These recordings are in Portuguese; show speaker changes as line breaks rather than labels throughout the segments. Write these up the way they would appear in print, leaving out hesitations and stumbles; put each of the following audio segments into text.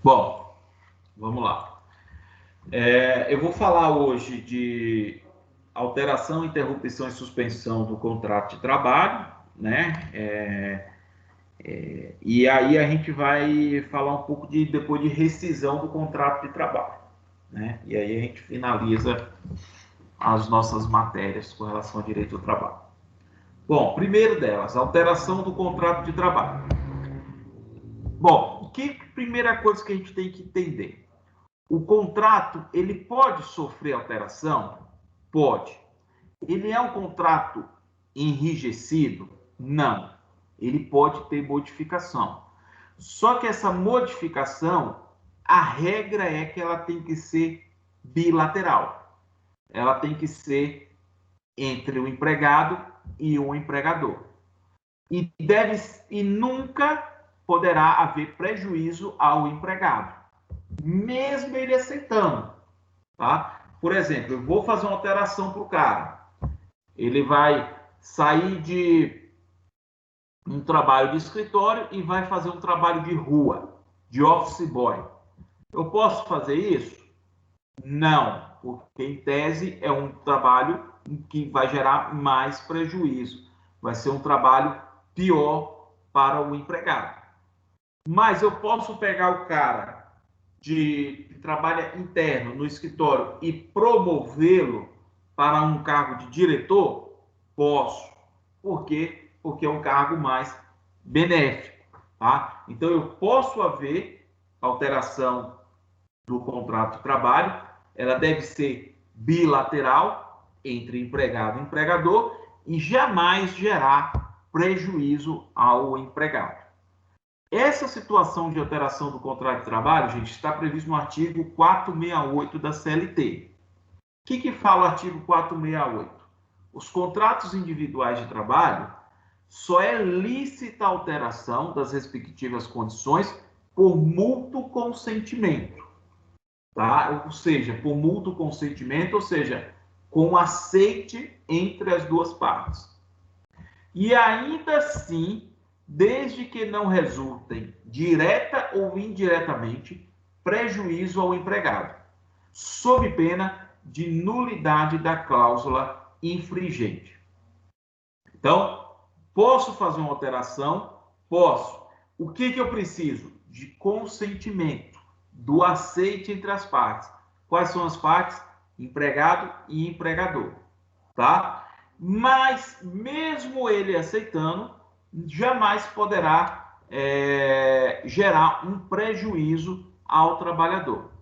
Bom, vamos lá. Eu vou falar hoje de alteração, interrupção e suspensão do contrato de trabalho, né? E aí a gente vai falar um pouco depois de rescisão do contrato de trabalho, né? E aí a gente finaliza as nossas matérias com relação ao direito do trabalho. Bom, primeiro delas, alteração do contrato de trabalho. Bom, primeira coisa que a gente tem que entender? O contrato, ele pode sofrer alteração? Pode. Ele é um contrato enrijecido? Não. Ele pode ter modificação. Só que essa modificação, a regra é que ela tem que ser bilateral. Ela tem que ser entre o empregado e o empregador. E nunca poderá haver prejuízo ao empregado, mesmo ele aceitando, tá? Por exemplo, eu vou fazer uma alteração para o cara. Ele vai sair de um trabalho de escritório e vai fazer um trabalho de rua, de office boy. Eu posso fazer isso? Não, porque em tese é um trabalho que vai gerar mais prejuízo. Vai ser um trabalho pior para o empregado. Mas eu posso pegar o cara que trabalha interno no escritório e promovê-lo para um cargo de diretor? Posso. Por quê? Porque é um cargo mais benéfico, tá? Então eu posso haver alteração do contrato de trabalho, ela deve ser bilateral entre empregado e empregador e jamais gerar prejuízo ao empregado. Essa situação de alteração do contrato de trabalho, gente, está previsto no artigo 468 da CLT. O que fala o artigo 468? Os contratos individuais de trabalho só é lícita a alteração das respectivas condições por mútuo consentimento, tá? Ou seja, por mútuo consentimento, ou seja, com aceite entre as duas partes. E ainda assim, desde que não resultem, direta ou indiretamente, prejuízo ao empregado, sob pena de nulidade da cláusula infringente. Então, posso fazer uma alteração? Posso. O que eu preciso? De consentimento, do aceite entre as partes. Quais são as partes? Empregado e empregador, tá? Mas, mesmo ele aceitando, jamais poderá gerar um prejuízo ao trabalhador.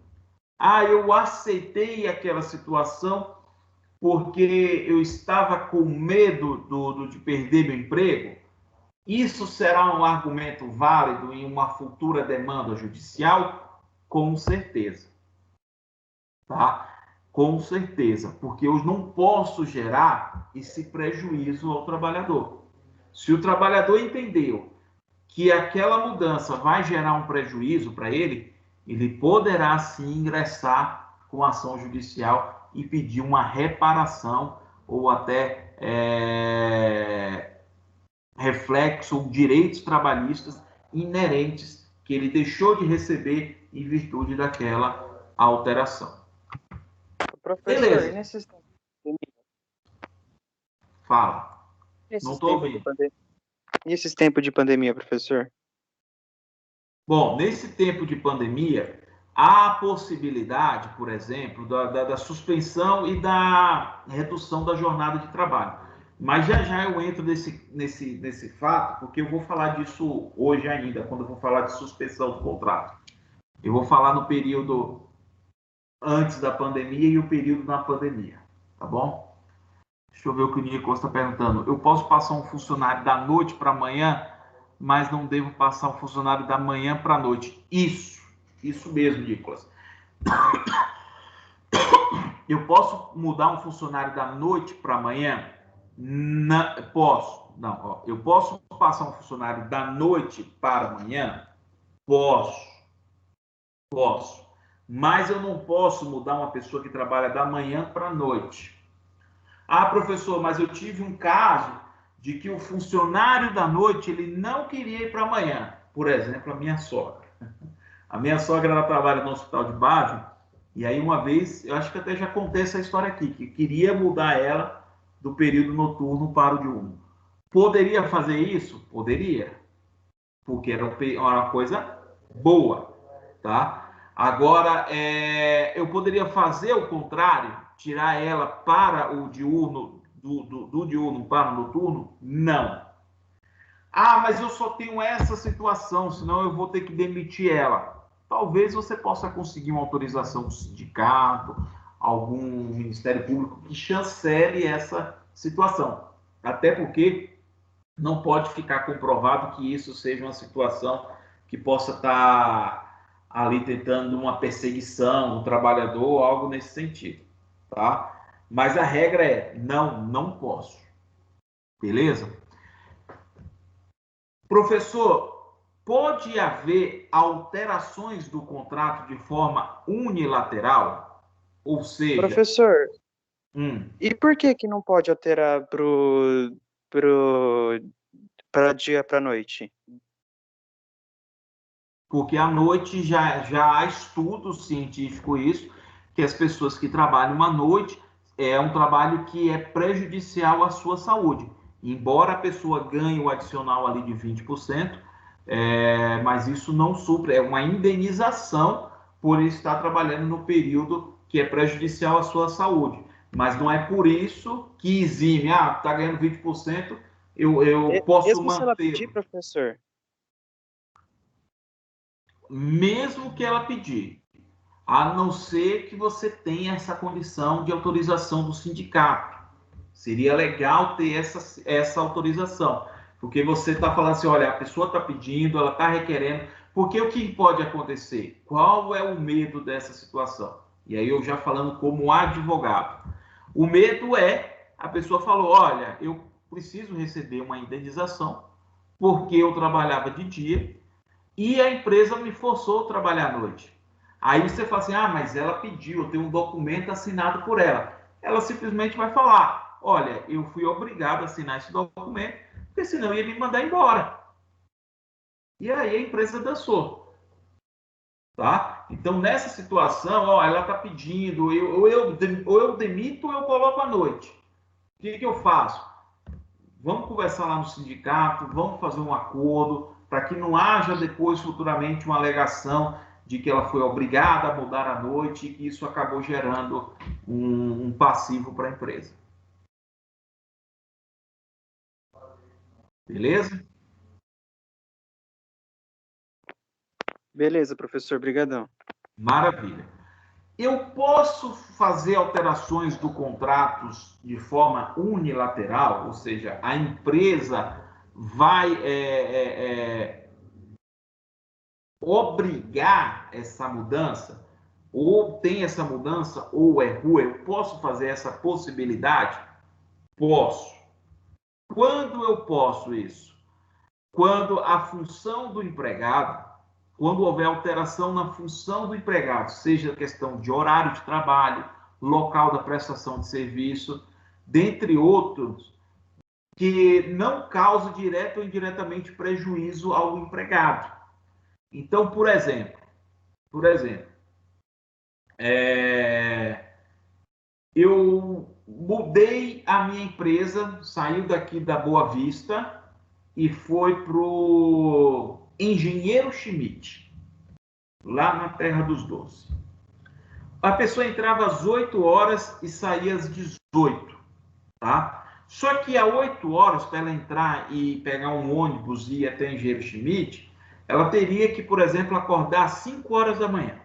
Eu aceitei aquela situação porque eu estava com medo de perder meu emprego. Isso será um argumento válido em uma futura demanda judicial? Com certeza. Tá? Com certeza, porque eu não posso gerar esse prejuízo ao trabalhador. Se o trabalhador entendeu que aquela mudança vai gerar um prejuízo para ele, ele poderá sim ingressar com ação judicial e pedir uma reparação ou até reflexo ou direitos trabalhistas inerentes que ele deixou de receber em virtude daquela alteração.
Professor,
Beleza.
e nesses tempos de pandemia?
Fala. Não estou ouvindo.
Nesses tempos de pandemia, professor?
Bom, nesse tempo de pandemia, há a possibilidade, por exemplo, da suspensão e da redução da jornada de trabalho. Mas já eu entro nesse fato, porque eu vou falar disso hoje ainda, quando eu vou falar de suspensão do contrato. Eu vou falar no período antes da pandemia e o período na pandemia, tá bom? Deixa eu ver o que o Nicolas está perguntando. Eu posso passar um funcionário da noite para amanhã, mas não devo passar um funcionário da manhã para a noite. Isso mesmo, Nicolas. Eu posso mudar um funcionário da noite para amanhã? Não, posso. Não, ó, eu posso passar um funcionário da noite para amanhã? Posso. Mas eu não posso mudar uma pessoa que trabalha da manhã para a noite. Professor, mas eu tive um caso de que o funcionário da noite ele não queria ir para amanhã. Por exemplo, a minha sogra. A minha sogra, ela trabalha no hospital de base, e aí uma vez, eu acho que até já contei essa história aqui, que queria mudar ela do período noturno para o diurno. Poderia fazer isso? Poderia, porque era uma coisa boa, tá? Agora, eu poderia fazer o contrário, tirar ela para o diurno, do diurno para o noturno? Não. Ah, mas eu só tenho essa situação, senão eu vou ter que demitir ela. Talvez você possa conseguir uma autorização do sindicato, algum Ministério Público que chancele essa situação. Até porque não pode ficar comprovado que isso seja uma situação que possa estar ali tentando uma perseguição do trabalhador, algo nesse sentido, tá? Mas a regra é, não posso. Beleza? Professor, pode haver alterações do contrato de forma unilateral? Ou seja,
Professor,
hum,
e por que que não pode alterar para dia para noite?
porque à noite já há estudo científico isso, que as pessoas que trabalham à noite é um trabalho que é prejudicial à sua saúde. Embora a pessoa ganhe o adicional ali de 20%, mas isso não supre, é uma indenização por estar trabalhando no período que é prejudicial à sua saúde. Mas não é por isso que exime, está ganhando 20%, eu posso
Mesmo se ela pedir,
mantê-lo.
professor?
Mesmo que ela pedir, a não ser que você tenha essa condição de autorização do sindicato. Seria legal ter essa autorização, porque você está falando assim, olha, a pessoa está pedindo, ela está requerendo, porque o que pode acontecer? Qual é o medo dessa situação? E aí eu já falando como advogado. O medo é, a pessoa falou, olha, eu preciso receber uma indenização, porque eu trabalhava de dia, e a empresa me forçou a trabalhar à noite. Aí você fala assim, mas ela pediu, eu tenho um documento assinado por ela. Ela simplesmente vai falar, olha, eu fui obrigado a assinar esse documento, porque senão ia me mandar embora. E aí a empresa dançou. Tá? Então, nessa situação, ela está pedindo, ou eu demito ou eu coloco à noite. O que eu faço? Vamos conversar lá no sindicato, vamos fazer um acordo para que não haja depois, futuramente, uma alegação de que ela foi obrigada a mudar à noite e que isso acabou gerando um passivo para a empresa. Beleza?
Beleza, professor, brigadão.
Maravilha. Eu posso fazer alterações do contrato de forma unilateral, ou seja, a empresa vai obrigar essa mudança, ou tem essa mudança, ou é rua, eu posso fazer essa possibilidade? Posso. Quando eu posso isso? Quando a função do empregado, quando houver alteração na função do empregado, seja questão de horário de trabalho, local da prestação de serviço, dentre outros, que não cause direto ou indiretamente prejuízo ao empregado. Então, por exemplo, eu mudei a minha empresa, saiu daqui da Boa Vista e foi para o Engenheiro Schmidt, lá na Terra dos Doces. A pessoa entrava às 8 horas e saía às 18, tá? Só que às 8 horas, para ela entrar e pegar um ônibus e ir até Engenheiro Schmidt, ela teria que, por exemplo, acordar às 5 horas da manhã,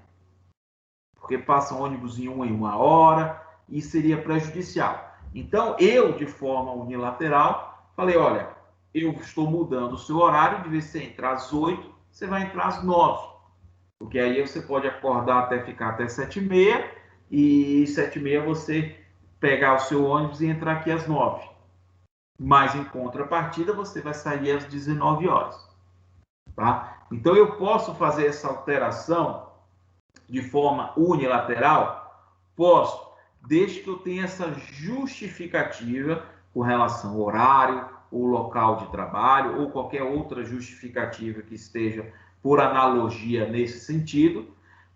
porque passa um ônibus em uma hora e seria prejudicial. Então, eu, de forma unilateral, falei, olha, eu estou mudando o seu horário, de vez de você entrar às 8, você vai entrar às 9. Porque aí você pode acordar até ficar até 7h30, e 7h30 você pegar o seu ônibus e entrar aqui às 9. Mas em contrapartida, você vai sair às 19 horas. Tá? Então eu posso fazer essa alteração de forma unilateral? Posso, desde que eu tenha essa justificativa com relação ao horário, ou local de trabalho, ou qualquer outra justificativa que esteja por analogia nesse sentido,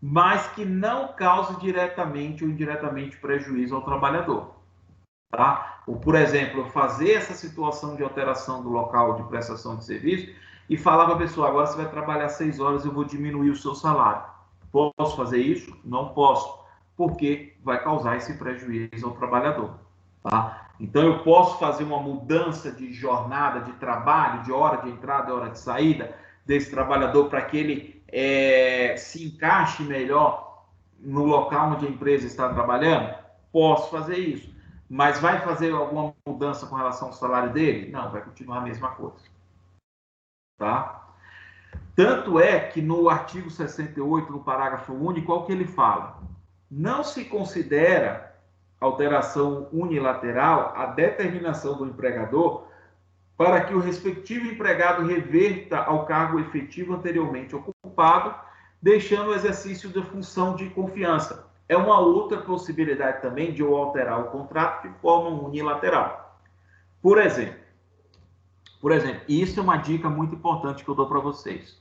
mas que não cause diretamente ou indiretamente prejuízo ao trabalhador. Tá? Ou, por exemplo, fazer essa situação de alteração do local de prestação de serviço e falar para a pessoa, agora você vai trabalhar 6 horas, eu vou diminuir o seu salário. Posso fazer isso? Não posso, porque vai causar esse prejuízo ao trabalhador. Tá? Então, eu posso fazer uma mudança de jornada, de trabalho, de hora de entrada, hora de saída desse trabalhador para que ele se encaixe melhor no local onde a empresa está trabalhando? Posso fazer isso. Mas vai fazer alguma mudança com relação ao salário dele? Não, vai continuar a mesma coisa. Tá? Tanto é que no artigo 68, no parágrafo único, qual que ele fala? Não se considera alteração unilateral a determinação do empregador para que o respectivo empregado reverta ao cargo efetivo anteriormente ocupado, deixando o exercício da função de confiança. É uma outra possibilidade também de eu alterar o contrato de forma unilateral. Por exemplo, isso é uma dica muito importante que eu dou para vocês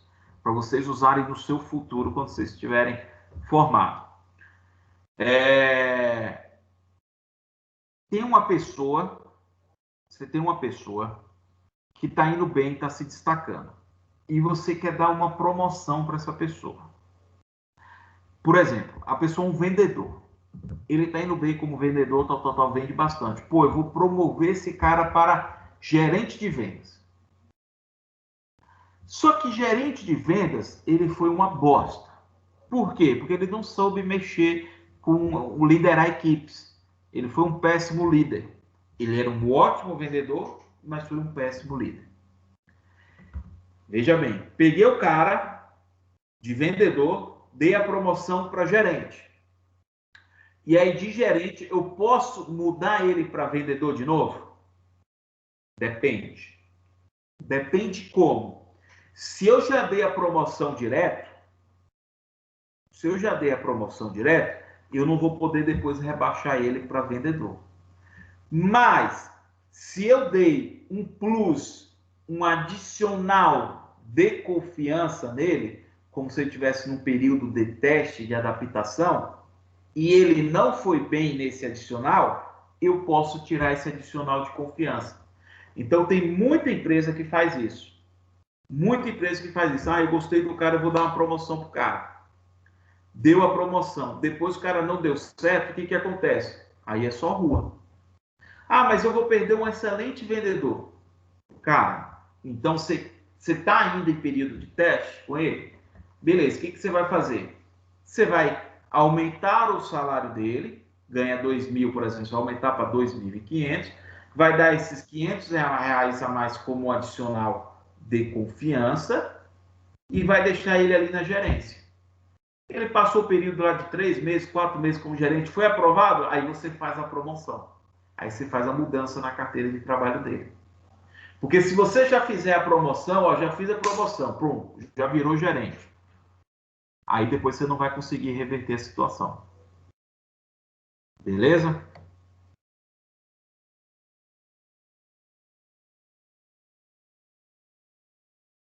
usarem no seu futuro quando vocês estiverem formados. Você tem uma pessoa que está indo bem, está se destacando, e você quer dar uma promoção para essa pessoa. Por exemplo, a pessoa é um vendedor. Ele está indo bem como vendedor, tal, vende bastante. Pô, eu vou promover esse cara para gerente de vendas. Só que gerente de vendas, ele foi uma bosta. Por quê? Porque ele não soube mexer com liderar equipes. Ele foi um péssimo líder. Ele era um ótimo vendedor, mas foi um péssimo líder. Veja bem, peguei o cara de vendedor, dei a promoção para gerente. E aí, de gerente, eu posso mudar ele para vendedor de novo? Depende. Depende como. Se eu já dei a promoção direto, eu não vou poder depois rebaixar ele para vendedor. Mas, se eu dei um plus, um adicional de confiança nele, como se ele estivesse num período de teste, de adaptação, e ele não foi bem nesse adicional, eu posso tirar esse adicional de confiança. Então, tem muita empresa que faz isso. Muita empresa que faz isso. Ah, eu gostei do cara, eu vou dar uma promoção pro cara. Deu a promoção. Depois o cara não deu certo, o que acontece? Aí é só rua. Ah, mas eu vou perder um excelente vendedor. Cara, então você está ainda em período de teste com ele? Beleza, o que você vai fazer? Você vai aumentar o salário dele, ganha 2.000, por exemplo, vai aumentar para 2.500, vai dar esses R$ 500 a mais como adicional de confiança e vai deixar ele ali na gerência. Ele passou o período lá de 3 meses, 4 meses como gerente, foi aprovado? Aí você faz a promoção. Aí você faz a mudança na carteira de trabalho dele. Porque se você já fizer a promoção, ó, já fiz a promoção, pronto, já virou gerente. Aí depois você não vai conseguir reverter a situação. Beleza?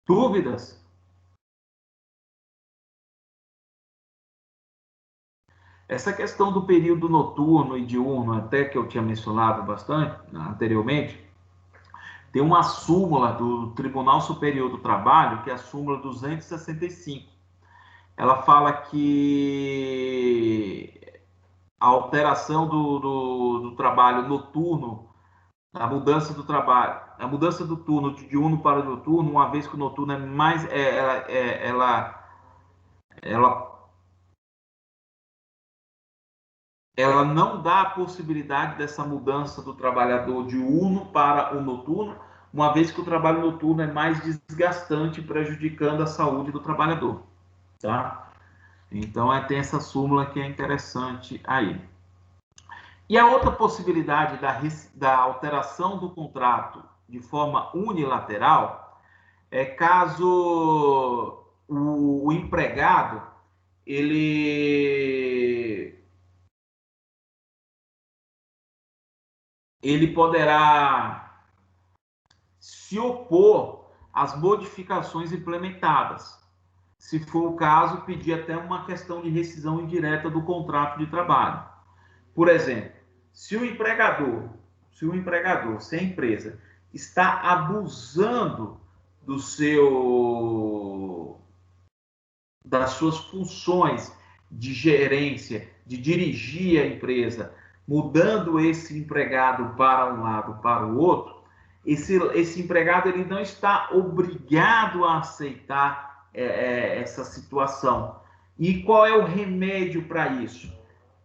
Dúvidas? Essa questão do período noturno e diurno, até que eu tinha mencionado bastante anteriormente, tem uma súmula do Tribunal Superior do Trabalho, que é a súmula 265. Ela fala que a alteração do trabalho noturno, a mudança do trabalho, a mudança do turno de diurno para noturno, uma vez que o noturno é mais, ela não dá a possibilidade dessa mudança do trabalhador diurno para o noturno, uma vez que o trabalho noturno é mais desgastante, prejudicando a saúde do trabalhador, tá? Então, tem essa súmula que é interessante aí. E a outra possibilidade da alteração do contrato de forma unilateral é caso o empregado ele poderá se opor às modificações implementadas. se for o caso, pedir até uma questão de rescisão indireta do contrato de trabalho. Por exemplo, se o empregador, se a empresa está abusando das suas funções de gerência, de dirigir a empresa, mudando esse empregado para um lado, para o outro, esse empregado ele não está obrigado a aceitar essa situação. E qual é o remédio para isso?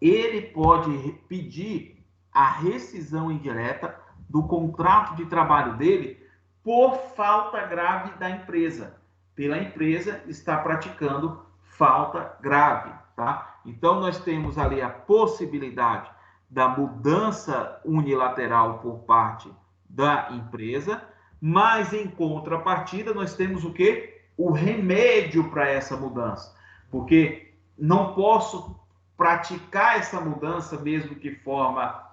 Ele pode pedir a rescisão indireta do contrato de trabalho dele por falta grave da empresa. Pela empresa está praticando falta grave, tá? Então, nós temos ali a possibilidade da mudança unilateral por parte da empresa, mas em contrapartida nós temos o quê? O remédio para essa mudança, porque não posso praticar essa mudança mesmo que forma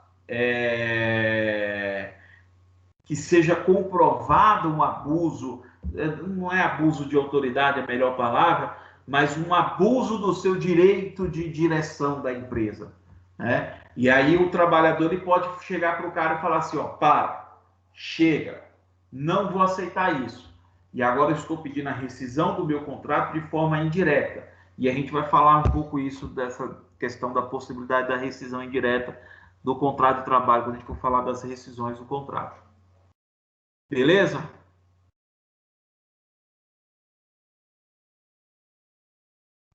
que seja comprovado um abuso, não é abuso de autoridade a melhor palavra, mas um abuso do seu direito de direção da empresa, né? E aí o trabalhador ele pode chegar para o cara e falar assim, ó, chega, não vou aceitar isso. E agora eu estou pedindo a rescisão do meu contrato de forma indireta. E a gente vai falar um pouco isso dessa questão da possibilidade da rescisão indireta do contrato de trabalho, quando a gente for falar das rescisões do contrato. Beleza?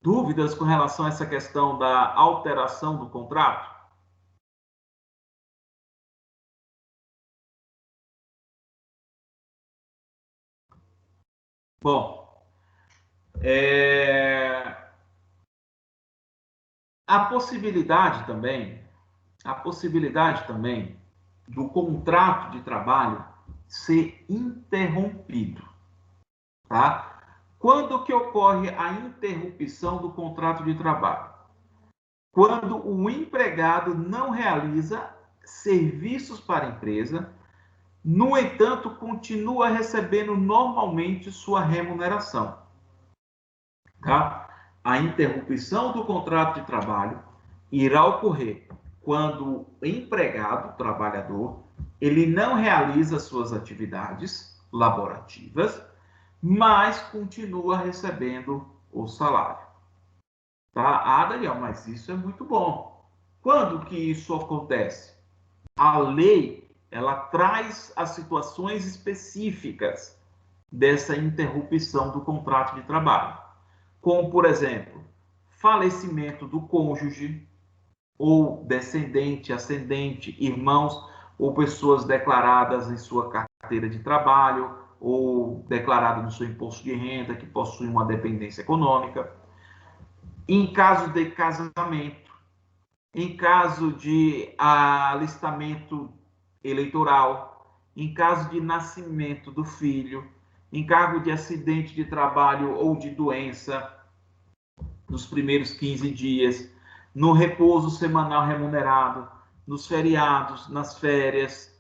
Dúvidas com relação a essa questão da alteração do contrato? Bom, a possibilidade também do contrato de trabalho ser interrompido, tá? Quando que ocorre a interrupção do contrato de trabalho? Quando o empregado não realiza serviços para a empresa, no entanto, continua recebendo normalmente sua remuneração, tá? A interrupção do contrato de trabalho irá ocorrer quando o empregado, o trabalhador, ele não realiza suas atividades laborativas, mas continua recebendo o salário. Tá? Daniel, mas isso é muito bom. Quando que isso acontece? A lei, ela traz as situações específicas dessa interrupção do contrato de trabalho. Como, por exemplo, falecimento do cônjuge, ou descendente, ascendente, irmãos ou pessoas declaradas em sua carteira de trabalho ou declarado no seu imposto de renda que possuem uma dependência econômica. Em caso de casamento, em caso de alistamento eleitoral, em caso de nascimento do filho, em caso de acidente de trabalho ou de doença nos primeiros 15 dias, no repouso semanal remunerado, nos feriados, nas férias,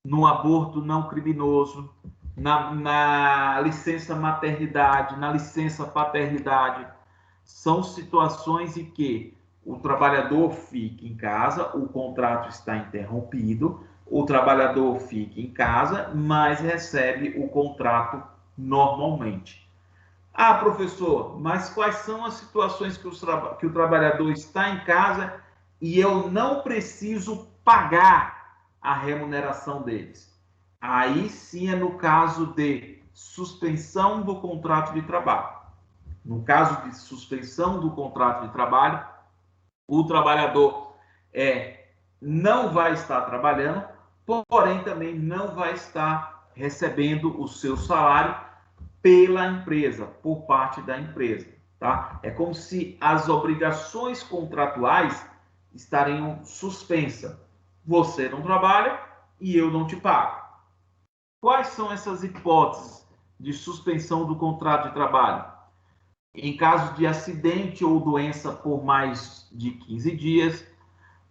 no aborto não criminoso, na licença maternidade, na licença paternidade. São situações em que o trabalhador fica em casa, o contrato está interrompido, o trabalhador fica em casa, mas recebe o contrato normalmente. Professor, mas quais são as situações que o trabalhador está em casa e eu não preciso pagar a remuneração deles? Aí sim é no caso de suspensão do contrato de trabalho. No caso de suspensão do contrato de trabalho, o trabalhador não vai estar trabalhando, porém também não vai estar recebendo o seu salário pela empresa, por parte da empresa, tá? É como se as obrigações contratuais estariam suspensas. Você não trabalha e eu não te pago. Quais são essas hipóteses de suspensão do contrato de trabalho? Em caso de acidente ou doença por mais de 15 dias,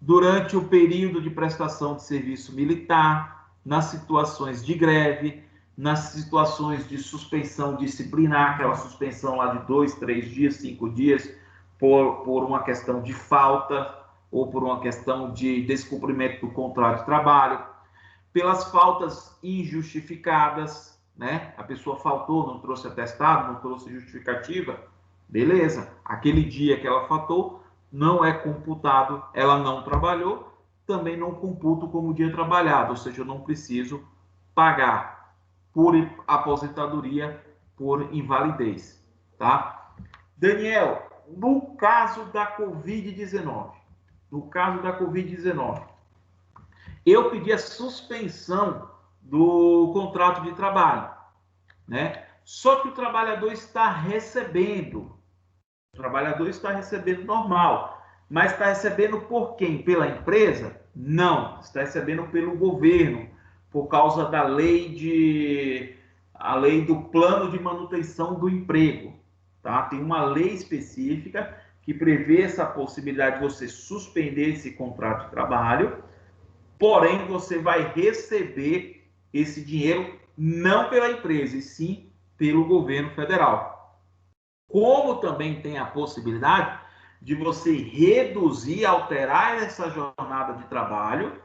durante o período de prestação de serviço militar, nas situações de greve, nas situações de suspensão disciplinar, aquela suspensão lá de 2, 3 dias, 5 dias, por uma questão de falta ou por uma questão de descumprimento do contrato de trabalho, pelas faltas injustificadas, né? A pessoa faltou, não trouxe atestado, não trouxe justificativa, beleza. Aquele dia que ela faltou, não é computado, ela não trabalhou, também não computo como dia trabalhado, ou seja, eu não preciso pagar por aposentadoria por invalidez, tá? Daniel, no caso da Covid-19, eu pedi a suspensão do contrato de trabalho, né? Só que o trabalhador está recebendo normal, mas está recebendo por quem? Pela empresa? Não, está recebendo pelo governo, por causa da a lei do plano de manutenção do emprego, tá? Tem uma lei específica que prevê essa possibilidade de você suspender esse contrato de trabalho, porém você vai receber esse dinheiro não pela empresa, e sim pelo governo federal. Como também tem a possibilidade de você reduzir, alterar essa jornada de trabalho,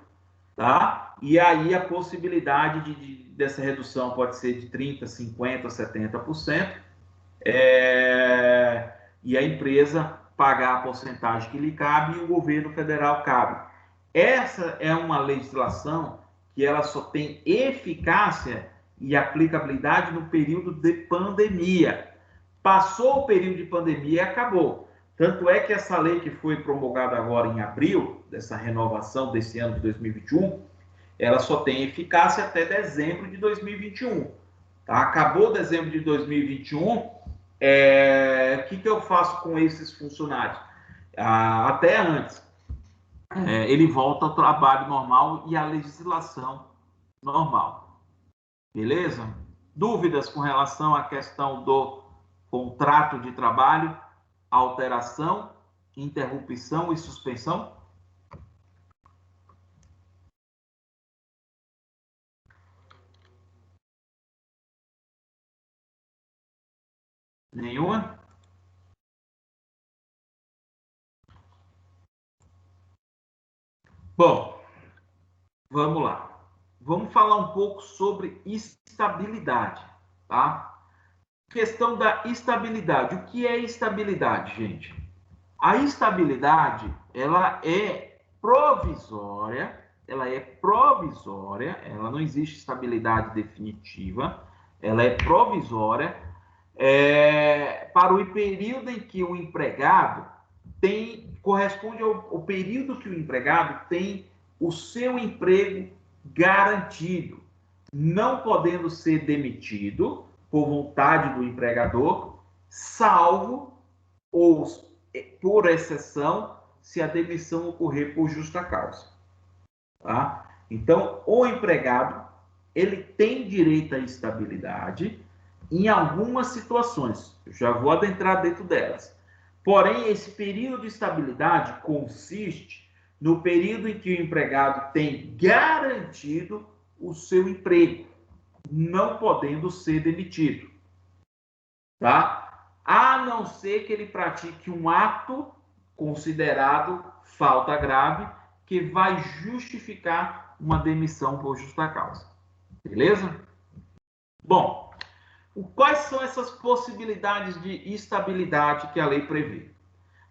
tá? E aí a possibilidade dessa redução pode ser de 30%, 50%, 70%, e a empresa pagar a porcentagem que lhe cabe e o governo federal cabe. Essa é uma legislação que ela só tem eficácia e aplicabilidade no período de pandemia. Passou o período de pandemia e acabou. Tanto é que essa lei que foi promulgada agora em abril, dessa renovação desse ano de 2021, ela só tem eficácia até dezembro de 2021. Tá? Acabou dezembro de 2021, o que eu faço com esses funcionários? Até antes, ele volta ao trabalho normal e à legislação normal. Beleza? Dúvidas com relação à questão do contrato de trabalho, alteração, interrupção e suspensão? Nenhuma? Bom, vamos lá. Vamos falar um pouco sobre estabilidade, tá? Questão da estabilidade. O que é estabilidade, gente? A estabilidade, ela é provisória, ela não existe estabilidade definitiva, ela é provisória, para o período em que o empregado corresponde ao período que o empregado tem o seu emprego garantido, não podendo ser demitido por vontade do empregador, salvo ou por exceção, se a demissão ocorrer por justa causa. Tá? Então, o empregado, ele tem direito à estabilidade em algumas situações. Eu já vou adentrar dentro delas. Porém, esse período de estabilidade consiste no período em que o empregado tem garantido o seu emprego, não podendo ser demitido. Tá? A não ser que ele pratique um ato considerado falta grave que vai justificar uma demissão por justa causa. Beleza? Bom, quais são essas possibilidades de estabilidade que a lei prevê?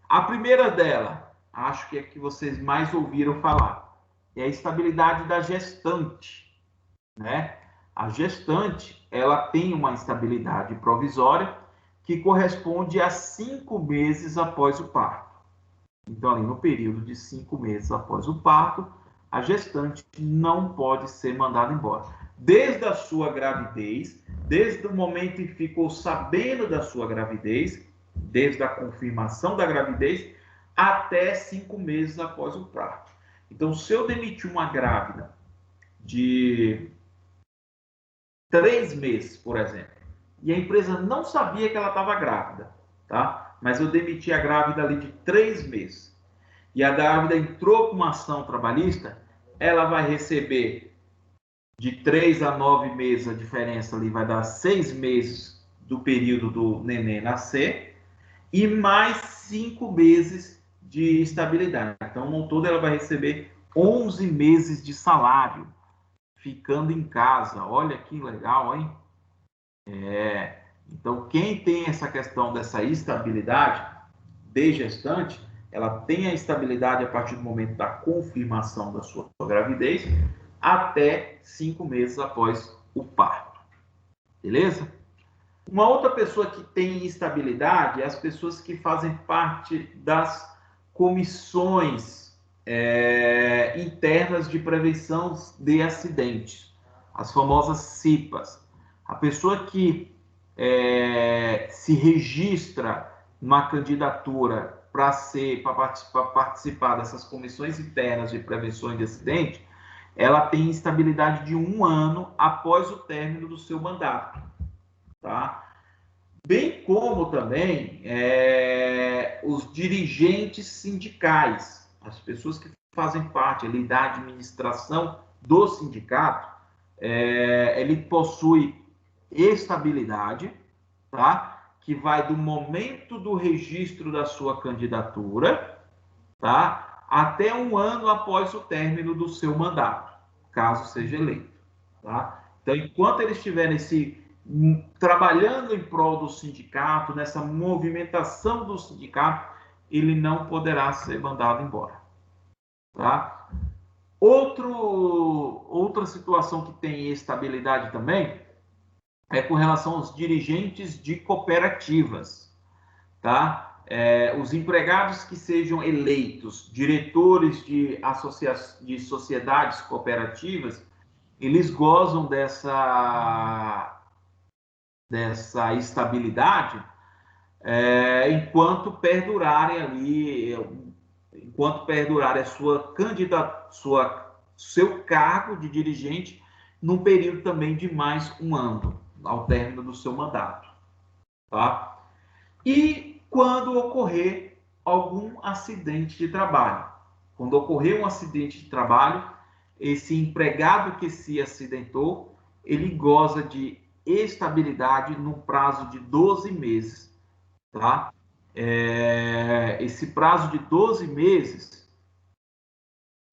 A primeira dela, acho que é que vocês mais ouviram falar, é a estabilidade da gestante, né? A gestante, ela tem uma estabilidade provisória que corresponde a 5 meses após o parto. Então, ali no período de 5 meses após o parto, a gestante não pode ser mandada embora. Desde a sua gravidez, desde o momento em que ficou sabendo da sua gravidez, desde a confirmação da gravidez, até 5 meses após o parto. Então, se eu demitir uma grávida de 3 meses, por exemplo, e a empresa não sabia que ela estava grávida, tá? Mas eu demiti a grávida ali de 3 meses, e a grávida entrou com uma ação trabalhista, ela vai receber de 3 a 9 meses, a diferença ali vai dar 6 meses do período do neném nascer, e mais 5 meses de estabilidade. Então, no todo, ela vai receber 11 meses de salário, ficando em casa. Olha que legal, hein? Então, quem tem essa questão dessa estabilidade de gestante, ela tem a estabilidade a partir do momento da confirmação da sua gravidez até 5 meses após o parto. Beleza? Uma outra pessoa que tem estabilidade é as pessoas que fazem parte das comissões internas de prevenção de acidentes, as famosas CIPAs. A pessoa que se registra numa candidatura para participar dessas comissões internas de prevenção de acidente, ela tem estabilidade de 1 ano após o término do seu mandato, tá? Bem como também os dirigentes sindicais, as pessoas que fazem parte ali da administração do sindicato, ele possui estabilidade, tá? Que vai do momento do registro da sua candidatura, tá? Até 1 ano após o término do seu mandato, caso seja eleito, tá? Então, enquanto ele estiver trabalhando em prol do sindicato, nessa movimentação do sindicato, ele não poderá ser mandado embora, tá? Outra situação que tem estabilidade também é com relação aos dirigentes de cooperativas, tá? Os empregados que sejam eleitos diretores de sociedades cooperativas, eles gozam dessa estabilidade enquanto perdurarem ali, enquanto perdurarem seu cargo de dirigente num período também de mais 1 ano, ao término do seu mandato, tá? E quando ocorrer algum acidente de trabalho. Quando ocorrer um acidente de trabalho, esse empregado que se acidentou, ele goza de estabilidade no prazo de 12 meses, tá? Esse prazo de 12 meses,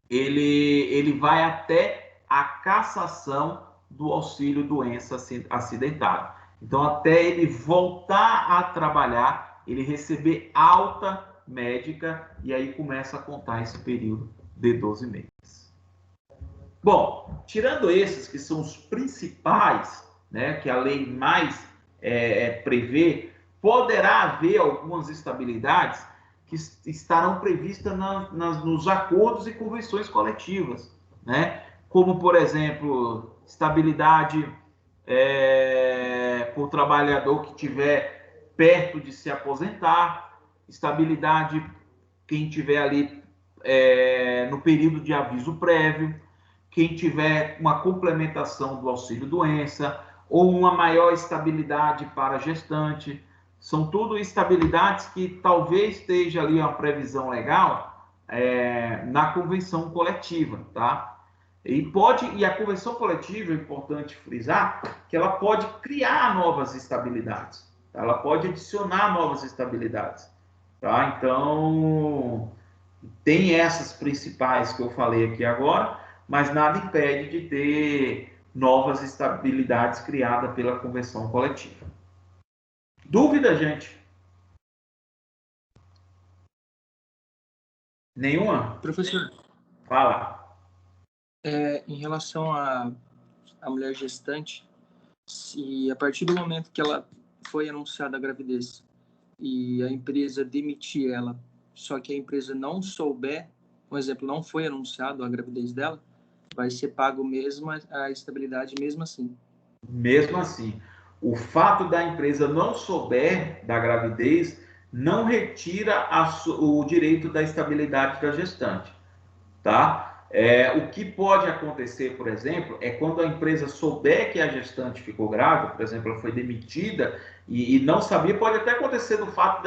ele vai até a cassação do auxílio doença acidentada. Então, até ele voltar a trabalhar, ele receber alta médica, e aí começa a contar esse período de 12 meses. Bom, tirando esses que são os principais, né, que a lei mais prevê, poderá haver algumas estabilidades que estarão previstas nos acordos e convenções coletivas, né? Como, por exemplo, estabilidade por trabalhador que estiver perto de se aposentar, estabilidade quem tiver ali no período de aviso prévio, quem tiver uma complementação do auxílio-doença, ou uma maior estabilidade para a gestante. São tudo estabilidades que talvez esteja ali uma previsão legal na convenção coletiva, tá? E a convenção coletiva, é importante frisar, que ela pode criar novas estabilidades, tá? Ela pode adicionar novas estabilidades, tá? Então, tem essas principais que eu falei aqui agora, mas nada impede de ter novas estabilidades criadas pela convenção coletiva. Dúvida, gente? Nenhuma?
Professor,
Fala.
em relação à mulher gestante, se a partir do momento que ela foi anunciada a gravidez e a empresa demitir ela, só que a empresa não souber, por exemplo, não foi anunciado a gravidez dela, vai ser pago mesmo a estabilidade mesmo assim.
Mesmo assim, o fato da empresa não souber da gravidez não retira o direito da estabilidade da gestante, tá? O que pode acontecer, por exemplo, é quando a empresa souber que a gestante ficou grávida, por exemplo, ela foi demitida e não sabia, pode até acontecer no fato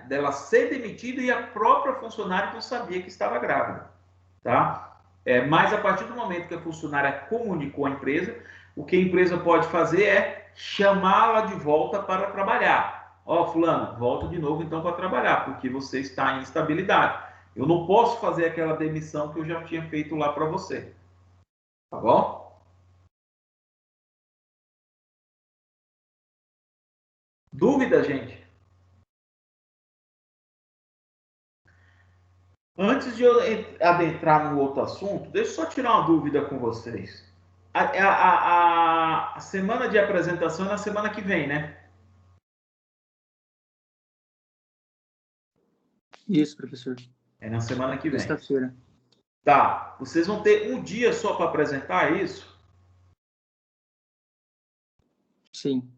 dela ser demitida e a própria funcionária não sabia que estava grávida, tá? Mas a partir do momento que a funcionária comunicou à empresa, o que a empresa pode fazer é chamá-la de volta para trabalhar. Ó, fulano, volta de novo então para trabalhar, porque você está em instabilidade. Eu não posso fazer aquela demissão que eu já tinha feito lá para você. Tá bom? Dúvida, gente? Antes de eu adentrar no outro assunto, deixa eu só tirar uma dúvida com vocês. A semana de apresentação é na semana que vem, né?
Isso, professor.
É na semana que vem.
Sexta-feira.
Tá. Vocês vão ter um dia só para apresentar isso?
Sim.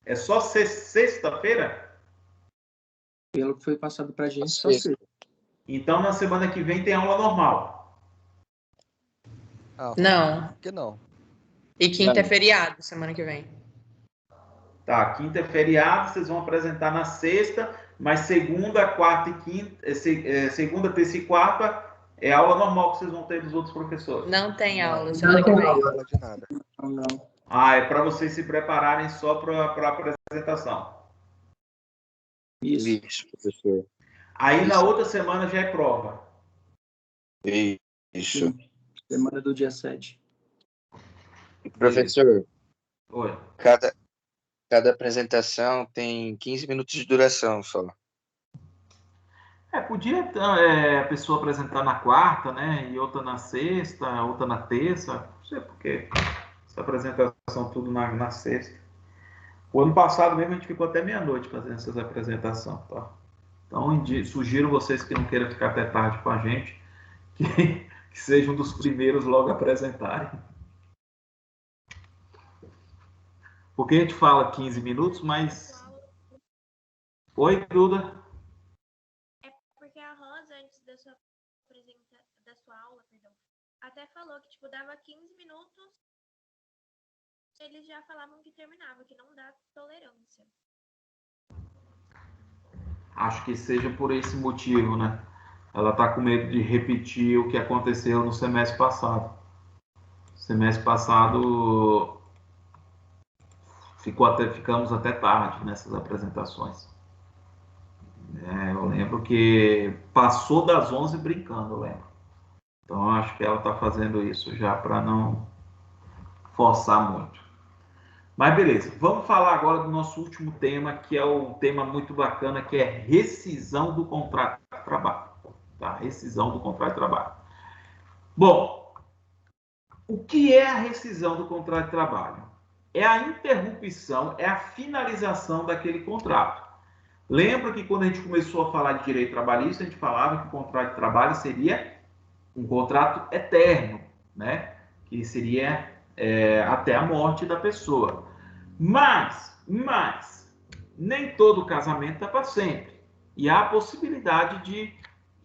É só sexta-feira?
Pelo que foi passado para a gente, só sexta.
Então, na semana que vem tem aula normal.
Não.
Que não.
E quinta é feriado, semana que vem.
Tá, quinta é feriado, vocês vão apresentar na sexta, mas segunda, quarta e quinta, segunda, terça e quarta é aula normal que vocês vão ter dos outros professores.
Não tem aula, semana que vem.
Não aula de nada.
Não.
É para vocês se prepararem só para a apresentação.
Isso.
professor.
Aí na outra semana já é prova.
Isso.
Semana do dia 7.
Professor,
Oi.
cada apresentação tem 15 minutos de duração só.
Podia a pessoa apresentar na quarta, né? E outra na sexta, outra na terça. Não sei por quê. Essa apresentação tudo na sexta. O ano passado mesmo a gente ficou até meia-noite fazendo essas apresentações, tá? Então, sugiro vocês que não queiram ficar até tarde com a gente, que sejam dos primeiros logo a apresentarem. Porque a gente fala 15 minutos, mas... Oi, Duda.
É porque a Rosa, antes da sua aula, até falou que, tipo, dava 15 minutos, eles já falavam que terminava, que não dá tolerância.
Acho que seja por esse motivo, né? Ela está com medo de repetir o que aconteceu no semestre passado. Semestre passado ficamos até tarde nessas apresentações. Eu lembro que passou das 11 brincando, eu lembro. Então acho que ela está fazendo isso já para não forçar muito. Mas beleza, vamos falar agora do nosso último tema, que é um tema muito bacana, que é rescisão do contrato de trabalho. Tá? Rescisão do contrato de trabalho. Bom, o que é a rescisão do contrato de trabalho? É a interrupção, é a finalização daquele contrato. Lembra que quando a gente começou a falar de direito trabalhista, a gente falava que o contrato de trabalho seria um contrato eterno, né? Que seria até a morte da pessoa. Mas nem todo casamento é para sempre. E há a possibilidade de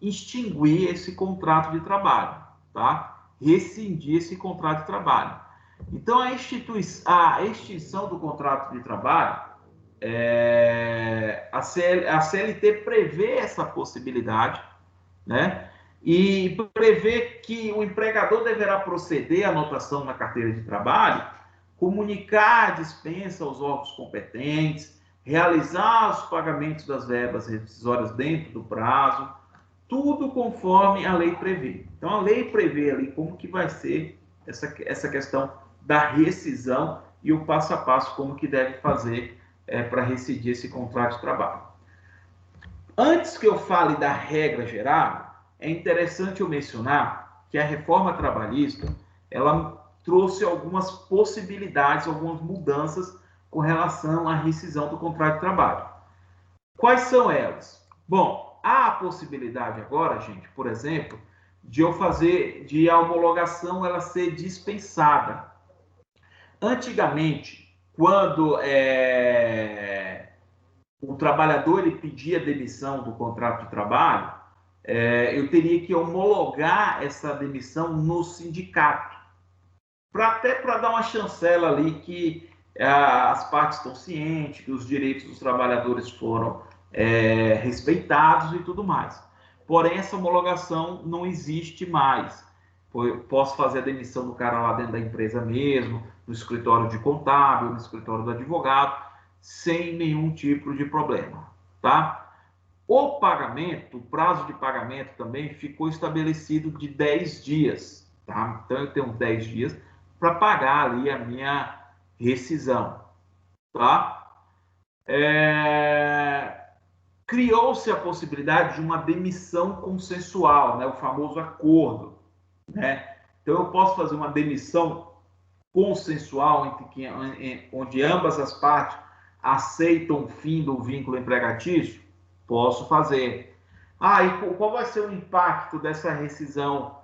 extinguir esse contrato de trabalho, tá? Rescindir esse contrato de trabalho. Então, a extinção do contrato de trabalho, a CLT prevê essa possibilidade, né? E prevê que o empregador deverá proceder à anotação na carteira de trabalho, comunicar a dispensa aos órgãos competentes, realizar os pagamentos das verbas rescisórias dentro do prazo, tudo conforme a lei prevê. Então, a lei prevê ali como que vai ser essa questão da rescisão e o passo a passo como que deve fazer para rescindir esse contrato de trabalho. Antes que eu fale da regra geral, é interessante eu mencionar que a reforma trabalhista, ela trouxe algumas possibilidades, algumas mudanças com relação à rescisão do contrato de trabalho. Quais são elas? Bom, há a possibilidade agora, gente, por exemplo, de a homologação ela ser dispensada. Antigamente, quando o trabalhador ele pedia demissão do contrato de trabalho, eu teria que homologar essa demissão no sindicato, até para dar uma chancela ali que as partes estão cientes, que os direitos dos trabalhadores foram respeitados e tudo mais. Porém, essa homologação não existe mais. Posso fazer a demissão do cara lá dentro da empresa mesmo, no escritório de contábil, no escritório do advogado, sem nenhum tipo de problema, tá? O pagamento, o prazo de pagamento também ficou estabelecido de 10 dias, tá? Então eu tenho 10 dias para pagar ali a minha rescisão, tá? Criou-se a possibilidade de uma demissão consensual, né? O famoso acordo, né? Então eu posso fazer uma demissão consensual onde ambas as partes aceitam o fim do vínculo empregatício? Posso fazer. E qual vai ser o impacto dessa rescisão,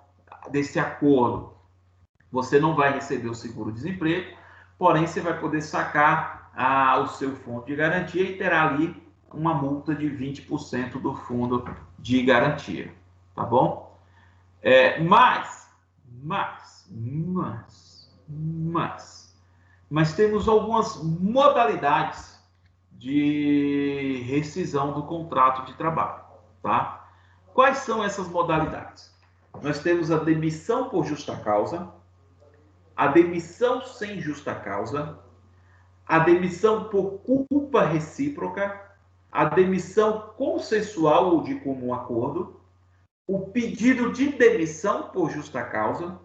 desse acordo? Você não vai receber o seguro-desemprego, porém você vai poder sacar o seu fundo de garantia e terá ali uma multa de 20% do fundo de garantia, tá bom? Mas temos algumas modalidades de rescisão do contrato de trabalho, tá? Quais são essas modalidades? Nós temos a demissão por justa causa, a demissão sem justa causa, a demissão por culpa recíproca, a demissão consensual ou de comum acordo, o pedido de demissão por justa causa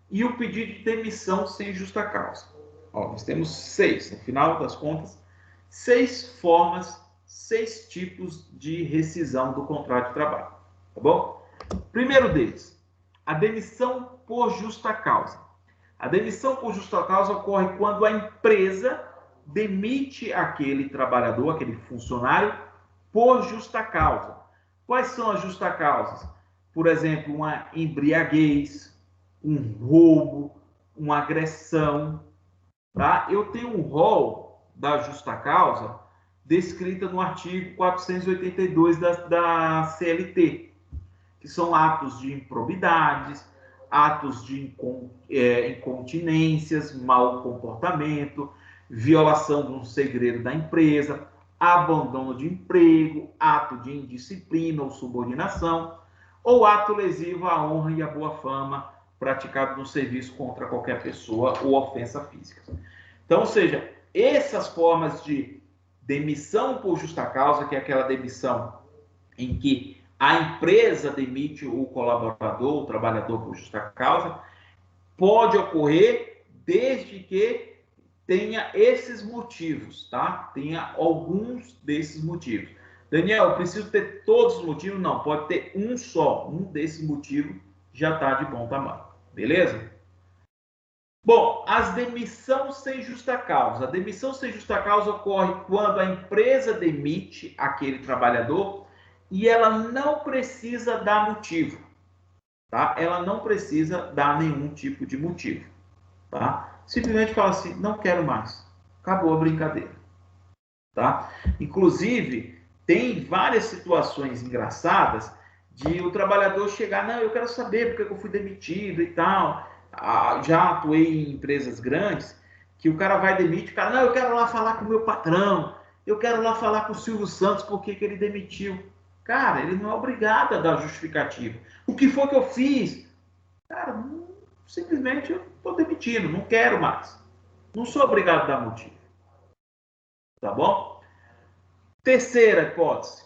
e o pedido de demissão sem justa causa. Nós temos 6, no final das contas, 6 formas, 6 tipos de rescisão do contrato de trabalho, tá bom? Primeiro deles, a demissão por justa causa. A demissão por justa causa ocorre quando a empresa demite aquele trabalhador, aquele funcionário, por justa causa. Quais são as justas causas? Por exemplo, uma embriaguez, um roubo, uma agressão, tá? Eu tenho um rol da justa causa descrita no artigo 482 da CLT, que são atos de improbidades, atos de incontinências, mau comportamento, violação de um segredo da empresa, abandono de emprego, ato de indisciplina ou subordinação, ou ato lesivo à honra e à boa fama praticado no serviço contra qualquer pessoa ou ofensa física. Então, ou seja, essas formas de demissão por justa causa, que é aquela demissão em que a empresa demite o colaborador, o trabalhador por justa causa, pode ocorrer desde que tenha esses motivos, tá? Tenha alguns desses motivos. Daniel, eu preciso ter todos os motivos? Não, pode ter um só. Um desses motivos já está de bom tamanho. Beleza? Bom, as demissões sem justa causa. A demissão sem justa causa ocorre quando a empresa demite aquele trabalhador e ela não precisa dar motivo, tá? Ela não precisa dar nenhum tipo de motivo, tá? Simplesmente fala assim, não quero mais. Acabou a brincadeira, tá? Inclusive, tem várias situações engraçadas de o trabalhador chegar, não, eu quero saber porque eu fui demitido e tal. Já atuei em empresas grandes que o cara vai demitir, o cara, não, eu quero lá falar com o meu patrão, eu quero lá falar com o Silvio Santos porque que ele demitiu. Cara, ele não é obrigado a dar justificativa. O que foi que eu fiz? Cara, simplesmente eu estou demitindo, não quero mais. Não sou obrigado a dar motivo. Tá bom? Terceira hipótese,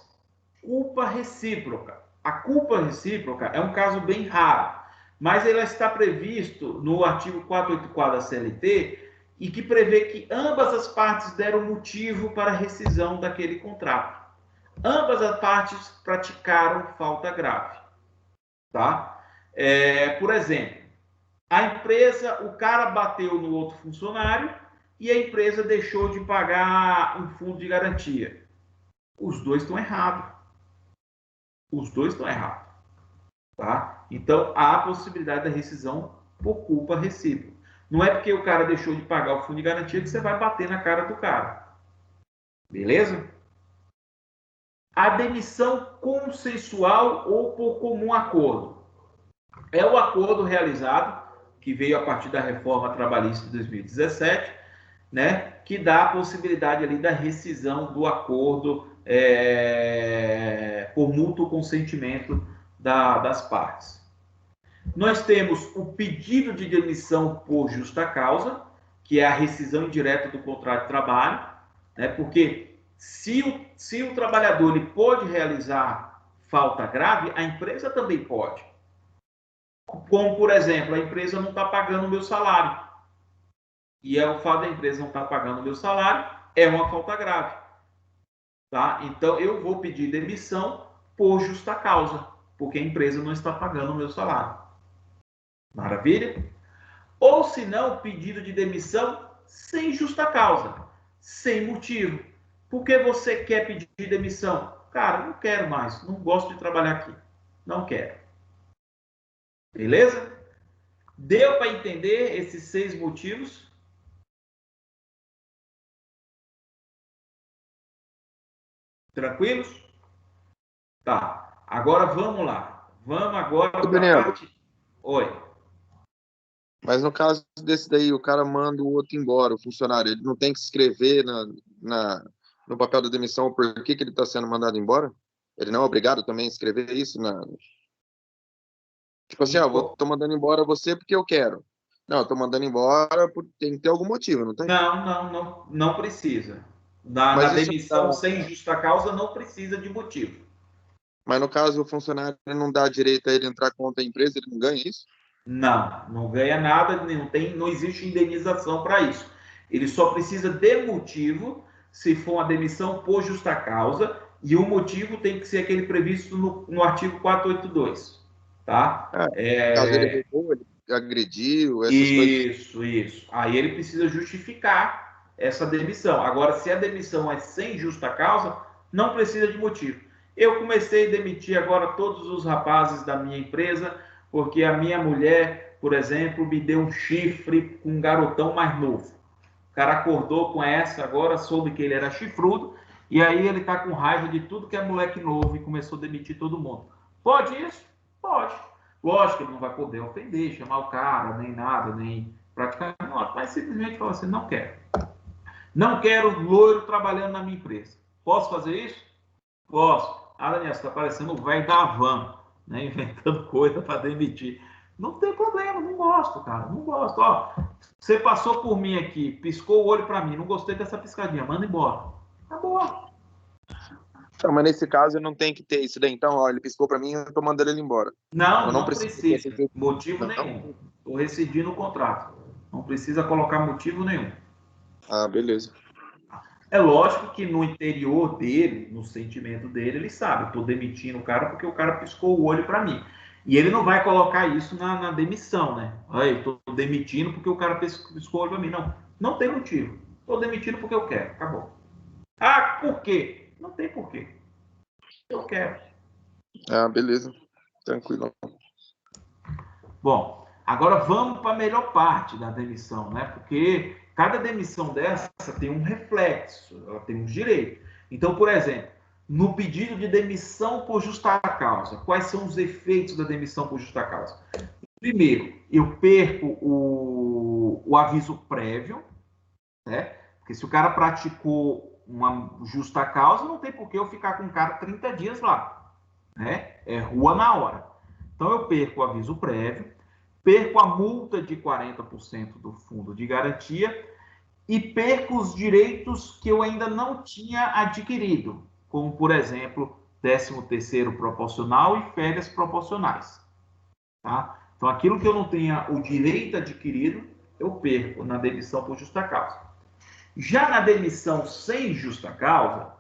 culpa recíproca. A culpa recíproca é um caso bem raro, mas ela está previsto no artigo 484 da CLT e que prevê que ambas as partes deram motivo para a rescisão daquele contrato. Ambas as partes praticaram falta grave, tá? Por exemplo, a empresa, o cara bateu no outro funcionário e a empresa deixou de pagar um fundo de garantia. Os dois estão errados. Os dois estão errados, tá? Então, há a possibilidade da rescisão por culpa recíproca. Não é porque o cara deixou de pagar o fundo de garantia que você vai bater na cara do cara. Beleza? A demissão consensual ou por comum acordo. É o acordo realizado, que veio a partir da reforma trabalhista de 2017, né, que dá a possibilidade ali da rescisão do acordo por mútuo consentimento das partes. Nós temos o pedido de demissão por justa causa, que é a rescisão indireta do contrato de trabalho, né? Porque se o trabalhador ele pode realizar falta grave, a empresa também pode. Como, por exemplo, a empresa não está pagando o meu salário. E o fato da empresa não estar pagando o meu salário é uma falta grave. Tá? Então, eu vou pedir demissão por justa causa, porque a empresa não está pagando o meu salário. Maravilha? Ou, se não, pedido de demissão sem justa causa, sem motivo. Por que você quer pedir demissão? Cara, não quero mais, não gosto de trabalhar aqui. Não quero. Beleza? Deu para entender esses 6 motivos? Tranquilos? Tá. Agora vamos lá. Vamos agora para a parte... Oi.
Mas no caso desse daí, o cara manda o outro embora, o funcionário, ele não tem que escrever no papel da demissão por que ele está sendo mandado embora? Ele não é obrigado também a escrever isso? Tipo assim, tô mandando embora você porque eu quero. Não, eu tô mandando embora porque tem que ter algum motivo, não tem?
Não precisa. Na demissão sem justa causa não precisa de motivo.
Mas no caso o funcionário não dá direito a ele entrar contra a empresa, ele não ganha isso?
Não ganha nada, não existe indenização para isso. Ele só precisa de motivo se for uma demissão por justa causa, e o motivo tem que ser aquele previsto no artigo 482. Tá?
Caso ele roubou, ele agrediu, essas coisas.
Isso. Aí ele precisa justificar essa demissão. Agora, se a demissão é sem justa causa, não precisa de motivo. Eu comecei a demitir agora todos os rapazes da minha empresa, porque a minha mulher, por exemplo, me deu um chifre com um garotão mais novo. O cara acordou com essa, agora soube que ele era chifrudo, e aí ele tá com raiva de tudo que é moleque novo e começou a demitir todo mundo. Pode isso? Pode. Lógico que ele não vai poder ofender, chamar o cara, nem nada, nem praticar nada, mas simplesmente falar assim, não quero. Não quero loiro trabalhando na minha empresa. Posso fazer isso? Posso. Daniel, você está parecendo o velho da van, né? Inventando coisa para demitir. Não tem problema, não gosto, cara, não gosto. Ó, você passou por mim aqui, piscou o olho para mim, não gostei dessa piscadinha, manda embora. Acabou.
Então, mas nesse caso não tem que ter isso daí. Então, ó, ele piscou para mim, eu tô mandando ele embora.
Não precisa. Motivo nenhum. Estou rescindindo o contrato. Não precisa colocar motivo nenhum.
Ah, beleza.
É lógico que no interior dele, no sentimento dele, ele sabe, estou demitindo o cara porque o cara piscou o olho para mim. E ele não vai colocar isso na demissão, né? Estou demitindo porque o cara piscou o olho para mim. Não tem motivo. Estou demitindo porque eu quero. Acabou. Ah, por quê? Não tem porquê. Eu quero.
Ah, beleza. Tranquilo.
Bom, agora vamos para a melhor parte da demissão, né? Porque cada demissão dessa tem um reflexo, ela tem um direito. Então, por exemplo, no pedido de demissão por justa causa, quais são os efeitos da demissão por justa causa? Primeiro, eu perco o aviso prévio, né? Porque se o cara praticou uma justa causa, não tem por que eu ficar com o cara 30 dias lá, né? É rua na hora. Então, eu perco o aviso prévio, perco a multa de 40% do fundo de garantia e perco os direitos que eu ainda não tinha adquirido, como, por exemplo, 13º proporcional e férias proporcionais. Tá? Então, aquilo que eu não tenha o direito adquirido, eu perco na demissão por justa causa. Já na demissão sem justa causa,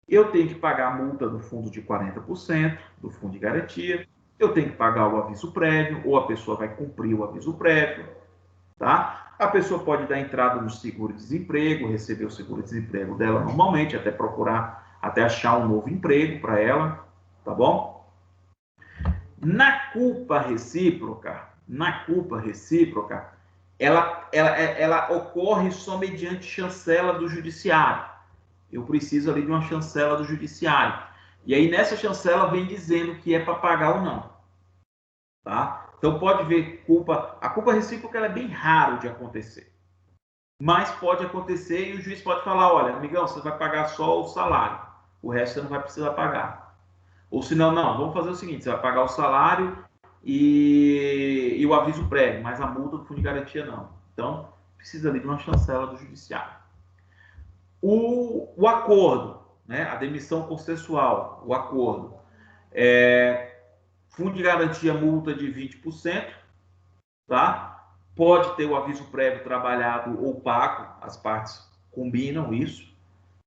eu tenho que pagar a multa do fundo de 40%, do fundo de garantia, eu tenho que pagar o aviso prévio, ou a pessoa vai cumprir o aviso prévio, tá? A pessoa pode dar entrada no seguro-desemprego, receber o seguro-desemprego dela normalmente, até achar um novo emprego para ela, tá bom? Na culpa recíproca, ela ocorre só mediante chancela do judiciário. Eu preciso ali de uma chancela do judiciário. E aí, nessa chancela, vem dizendo que é para pagar ou não. Tá? Então, pode ver a culpa recíproca ela é bem raro de acontecer. Mas pode acontecer e o juiz pode falar, olha, amigão, você vai pagar só o salário. O resto você não vai precisar pagar. Ou se não, vamos fazer o seguinte, você vai pagar o salário e o aviso prévio, mas a multa do fundo de garantia não. Então, precisa ali de uma chancela do judiciário. O acordo, né? A demissão consensual, o acordo. Fundo de garantia, multa de 20%, tá? Pode ter o aviso prévio trabalhado ou pago, as partes combinam isso,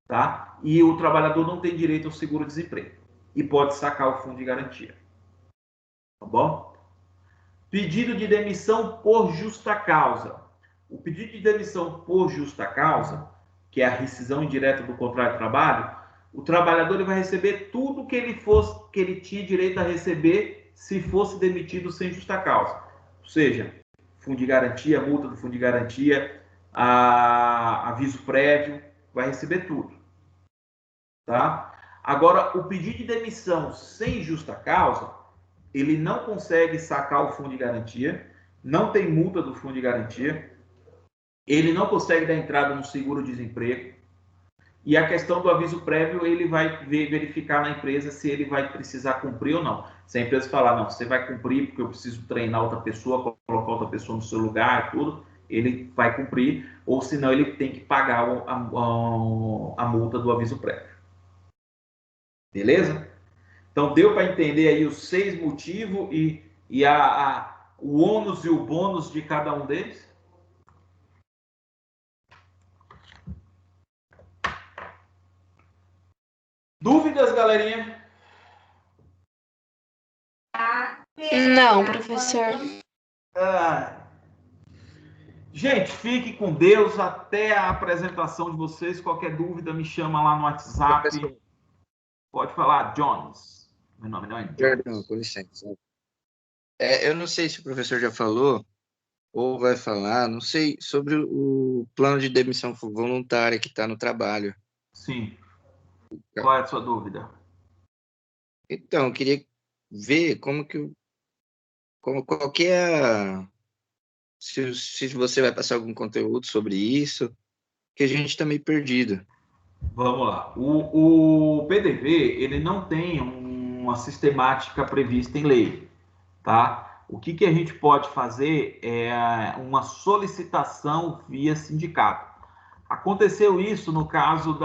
tá? E o trabalhador não tem direito ao seguro-desemprego e pode sacar o fundo de garantia, tá bom? Pedido de demissão por justa causa. O pedido de demissão por justa causa, que é a rescisão indireta do contrato de trabalho, o trabalhador ele vai receber tudo que ele tinha direito a receber se fosse demitido sem justa causa. Ou seja, fundo de garantia, multa do fundo de garantia, aviso prévio, vai receber tudo. Tá? Agora, o pedido de demissão sem justa causa, ele não consegue sacar o fundo de garantia, não tem multa do fundo de garantia, ele não consegue dar entrada no seguro-desemprego, e a questão do aviso prévio, ele vai verificar na empresa se ele vai precisar cumprir ou não. Se a empresa falar, não, você vai cumprir porque eu preciso treinar outra pessoa, colocar outra pessoa no seu lugar e tudo, ele vai cumprir, ou senão ele tem que pagar a multa do aviso prévio. Beleza? Então, deu para entender aí os 6 motivos e o ônus e o bônus de cada um deles? Dúvidas, galerinha?
Não, professor.
Gente, fique com Deus até a apresentação de vocês. Qualquer dúvida, me chama lá no WhatsApp.
Professor.
Pode falar, Jones. Meu nome não é Jones.
Perdão, com licença. Eu não sei se o professor já falou ou vai falar, não sei, sobre o plano de demissão voluntária que está no trabalho.
Sim. Qual é a sua dúvida?
Então, eu queria ver qual que é se você vai passar algum conteúdo sobre isso, que a gente está meio perdido.
Vamos lá. O PDV, ele não tem uma sistemática prevista em lei, tá? O que a gente pode fazer é uma solicitação via sindicato. Aconteceu isso no caso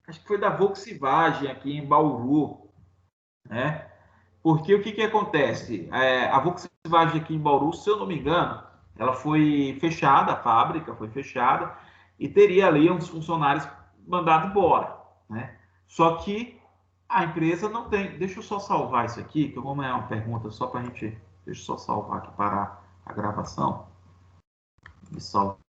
acho que foi da Volkswagen aqui em Bauru, né? Porque o que acontece? A Volkswagen aqui em Bauru, se eu não me engano, ela foi fechada, a fábrica foi fechada, e teria ali uns funcionários mandados embora, né? Só que a empresa não tem... Deixa eu só salvar isso aqui, que eu vou mandar uma pergunta só para a gente... Deixa eu só salvar aqui, parar a gravação. Me salvar